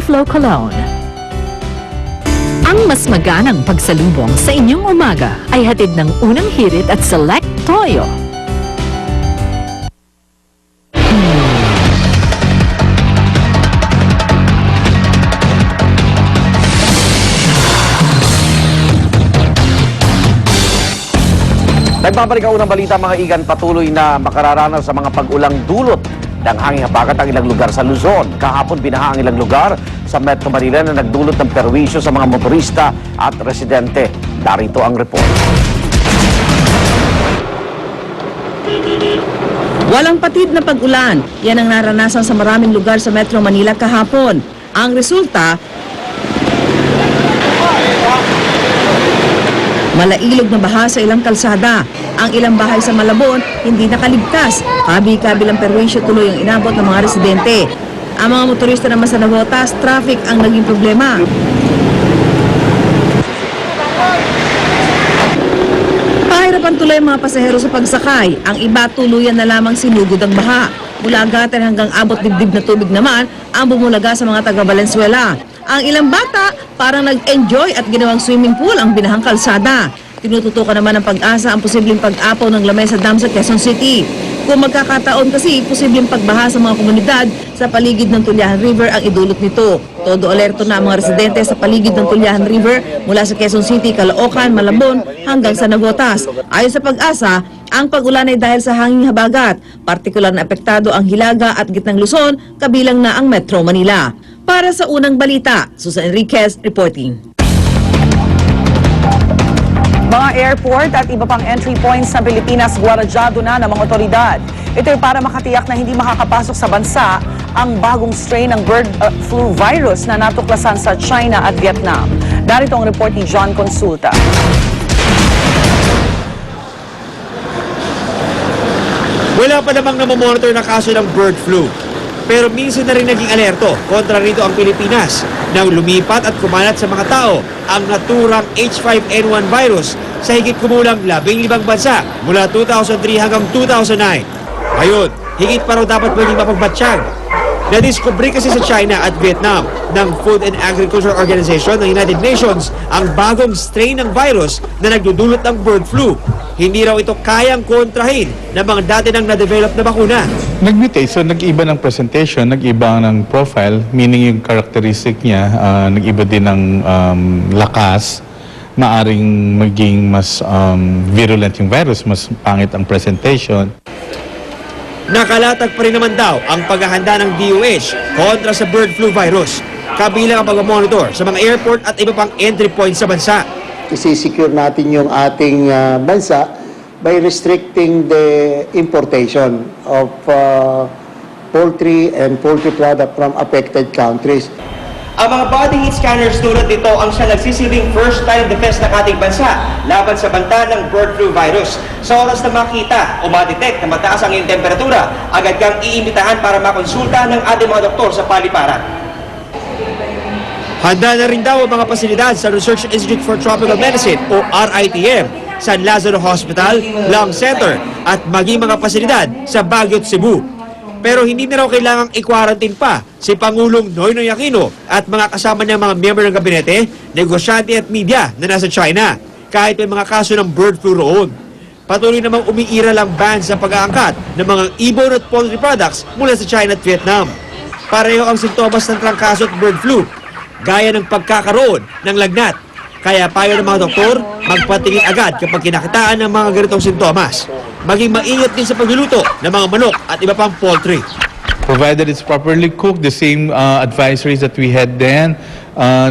Flow Cologne. Ang mas maganang pagsalubong sa inyong umaga ay hatid ng unang hirit at Select Toyo. Nagbabalik ang unang balita mga igan, patuloy na makararanas sa mga pag-ulang dulot ng hanging habagat ang ilang lugar sa Luzon. Kahapon binaha ang ilang lugar sa Metro Manila na nagdulot ng perwisyo sa mga motorista at residente. Darito ang report. Walang patid na pag-ulan. Yan ang naranasan sa maraming lugar sa Metro Manila kahapon. Ang resulta, malailog na baha sa ilang kalsada. Ang ilang bahay sa Malabon hindi nakaligtas. Kabi-kabilang perwisyo tuloy ang inabot ng mga residente. Ang mga motorista naman sa Navotas, traffic ang naging problema. Pahirapan tuloy ang mga pasahero sa pagsakay. Ang iba tuluyan na lamang sinugod ang baha. Mula Agater hanggang abot dibdib na tubig naman ang bumulaga sa mga taga Valenzuela. Ang ilang bata parang nag-enjoy at ginawang swimming pool ang binahang kalsada. Tinututukan naman ng Pag-asa ang posibleng pag-apaw ng Lamesa Dam sa Quezon City. Kung magkakataon kasi, posibleng pagbaha sa mga komunidad sa paligid ng Tulyahan River ang idulot nito. Todo alerto na ang mga residente sa paligid ng Tulyahan River mula sa Quezon City, Caloocan, Malabon hanggang sa Navotas. Ayon sa Pag-asa, ang pag-ulan ay dahil sa hanging habagat. Partikular na apektado ang Hilaga at Gitnang Luzon, kabilang na ang Metro Manila. Para sa unang balita, Susan Enriquez reporting. Mga airport at iba pang entry points ng Pilipinas gwaradyado na ng mga otoridad. Ito ay para makatiyak na hindi makakapasok sa bansa ang bagong strain ng bird flu virus na natuklasan sa China at Vietnam. Narito ang report ni John Consulta. Wala pa namang namomonitor na kaso ng bird flu. Pero minsan na rin naging alerto kontra rito ang Pilipinas nang lumipat at kumalat sa mga tao ang naturang H5N1 virus sa higit kumulang 15 bansa mula 2003 hanggang 2009. Ngayon, higit pa raw dapat maging mapagbatsyag. Nadiskubre kasi sa China at Vietnam ng Food and Agriculture Organization ng United Nations ang bagong strain ng virus na nagdudulot ng bird flu. Hindi raw ito kayang kontrahin ng mga dati nang na-develop na bakuna. Nag-mutate, so nag-iba ng presentation, nag-iba ng profile, meaning yung characteristic niya, nag-iba din ng lakas, maaring maging mas virulent yung virus, mas pangit ang presentation. Nakalatag pa rin naman daw ang paghahanda ng DOH kontra sa bird flu virus, kabilang ang pag-monitor sa mga airport at iba pang entry points sa bansa. Isi-secure natin yung ating bansa by restricting the importation of poultry and poultry product from affected countries. Ang mga body heat scanners tulad nito ang siya nagsisilbing first-line defense ng ating bansa laban sa banta ng bird flu virus. Sa oras na makita o ma-detect na mataas ang iyong temperatura, agad kang iimbitahan para makonsulta ng ating mga doktor sa paliparan. Handa na rin daw ang mga pasilidad sa Research Institute for Tropical Medicine o RITM, San Lazaro Hospital, Lung Center at maging mga pasilidad sa Baguio at Cebu. Pero hindi na raw kailangang i-quarantine pa si Pangulong Noynoy Aquino at mga kasama niyang mga miyembro ng gabinete, negosyante at media na nasa China, kahit may mga kaso ng bird flu roon. Patuloy namang umiiral ang ban sa pag-aangkat ng mga ibon at poultry products mula sa China at Vietnam. Pareho ang sintomas ng trangkaso at bird flu, gaya ng pagkakaroon ng lagnat. Kaya payo ng mga doktor, magpatingin agad kapag kinakitaan ng mga ganitong sintomas. Maging maingat din sa pagluluto ng mga manok at iba pang poultry. Provided it's properly cooked, the same advisories that we had then,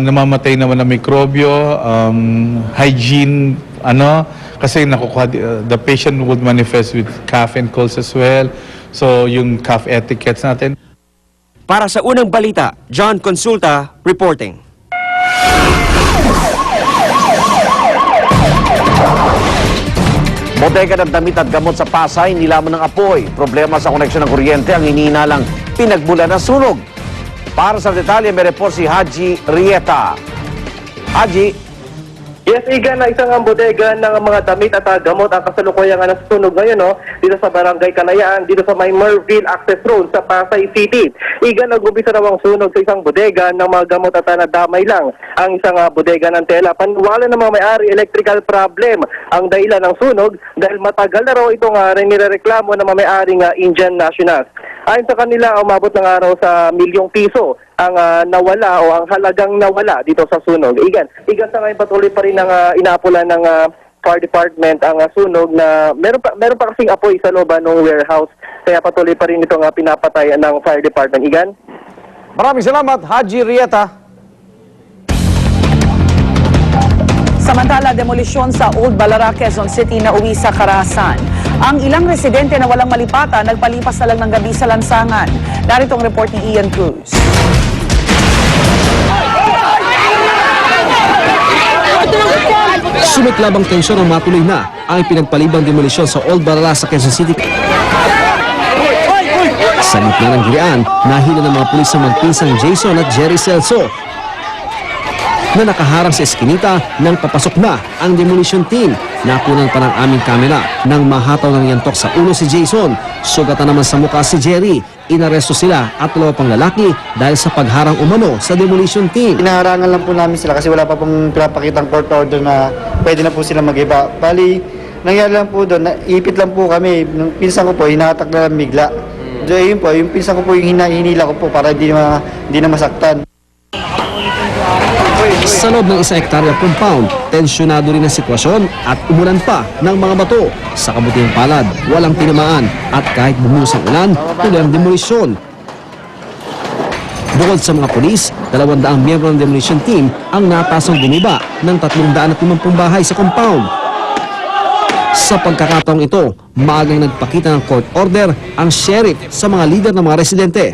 namamatay naman ng mikrobyo, hygiene, kasi the patient would manifest with cough and colds as well. So yung cough etiquettes natin. Para sa unang balita, John Consulta reporting. Bodega ng damit at gamot sa Pasay, nilamon ng apoy. Problema sa koneksyon ng kuryente ang hinihinalang pinagbulan ng sunog. Para sa detalye, may report si Haji Rieta. Haji. Yes, Igan, na isang bodega ng mga damit at gamot ang kasalukuyang nasusunog ngayon, no? Dito sa Barangay Kalayaan, dito sa may Merville Access Road sa Pasay City. Igan, nag-umpisa raw ang sunog sa isang bodega ng mga gamot at nadamay lang ang isang bodega ng tela. Paniwala ng mga may-ari, electrical problem ang dahilan ng sunog dahil matagal na raw itong nirereklamo ng mga may-aring Indian nationals. Ayon sa kanila, umabot ng araw sa ₱1,000,000 ang nawala o ang halagang nawala dito sa sunog. Igan sa ngayon patuloy pa rin ang inapula ng fire department ang sunog na meron pa kasing apoy sa loob ng warehouse. Kaya patuloy pa rin itong pinapatay ng fire department. Igan? Maraming salamat, Haji Rieta. Samantala, demolisyon sa Old Balara, Quezon City na uwi sa Karahasan. Ang ilang residente na walang malipatan nagpalipas na lang ng gabi sa lansangan. Narito ang report ni Ian Cruz. Sumiklabang tensyon ang matuloy na ang pinagpalibang demolisyon sa Old Balara sa Quezon City. Sa gitna ng gilian, nahila ng mga pulis ang magpinsang Jason at Jerry Celso na nakaharang sa eskinita nang papasok na ang demolition team. Nakunan pa ng aming kamera nang mahataw ng yantok sa ulo si Jason. Sugatan naman sa mukha si Jerry. Inaresto sila at 2 pang lalaki dahil sa pagharang umano sa demolition team. Inaharangan lang po namin sila kasi wala pa pong pinapakitang court order na pwede na po sila mag-iba. Bali, nangyari lang po doon, ipit lang po kami. Nung pinsan ko po, hinatak na lang bigla. So, yun po, yung pinsan ko po yung hinila ko po para hindi na masaktan. Sa loob ng 1 hektarya compound, tensyonado rin ang sitwasyon at umulan pa ng mga bato. Sa kabutihang palad, walang tinamaan at kahit bumuhos ang ulan, tuloy ang demolisyon. Bukod sa mga pulis, 200 miyembro ng demolition team ang natasang gumiba ng 350 bahay sa compound. Sa pagkakataong ito, maagang nagpakita ng court order ang sheriff sa mga leader ng mga residente.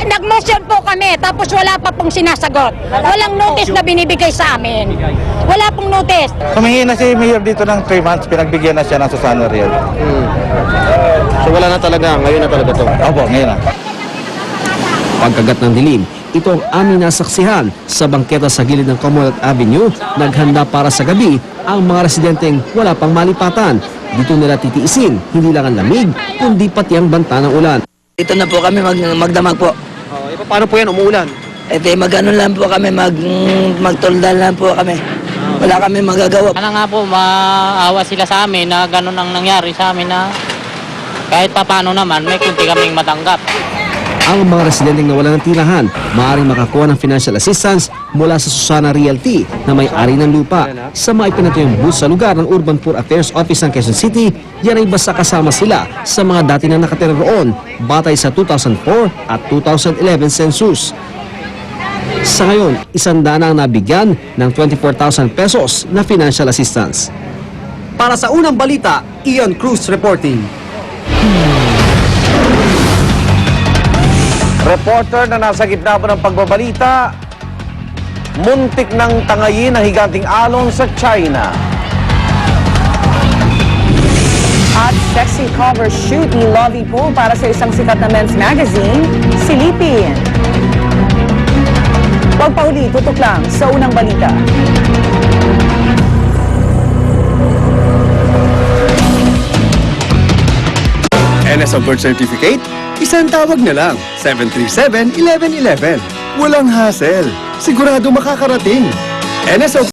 Nag-motion po kami, tapos wala pa pong sinasagot. Walang notice na binibigay sa amin. Wala pong notice. Humingi na si Mayor dito ng 3 months, pinagbigyan na siya ng Susana Real. So wala na talaga, ngayon na talaga to. Opo, ngayon na. Pagkagat ng dilim, ito ang aming nasaksihan sa bangketa sa gilid ng Commonwealth Avenue. Naghanda para sa gabi ang mga residenteng wala pang malipatan. Dito nila titiisin, hindi lang ang lamig, kundi pati ang banta ng ulan. Ito na po kami magdamag po. Paano po yan, umuulan? Mag-ano lang po kami, magtuldan lang po kami. Wala kami magagawa. Sana nga po, maawa sila sa amin na gano'n ang nangyari sa amin na kahit papano naman, may kunti kaming matanggap. Ang mga residenteng nawalan ng tirahan, maaaring makakuha ng financial assistance mula sa Susana Realty na may-ari ng lupa. Sa mga ipinatuyong booth sa lugar ng Urban Poor Affairs Office ng Quezon City, yan ay basta kasama sila sa mga dati na nakatira roon, batay sa 2004 at 2011 census. Sa ngayon, 100 na ang nabigyan ng 24,000 pesos na financial assistance. Para sa unang balita, Ian Cruz reporting. Reporter na nasa gitna po ng pagbabalita, muntik ng tangayin ang higanting alon sa China. At sexy cover shoot ni Lovey Pool para sa isang sikat na men's magazine, Silipin. Huwag pa huli, tutok lang sa unang balita. NSO birth certificate? Isang tawag na lang, 737-1111. Walang hassle. Sigurado makakarating. NSO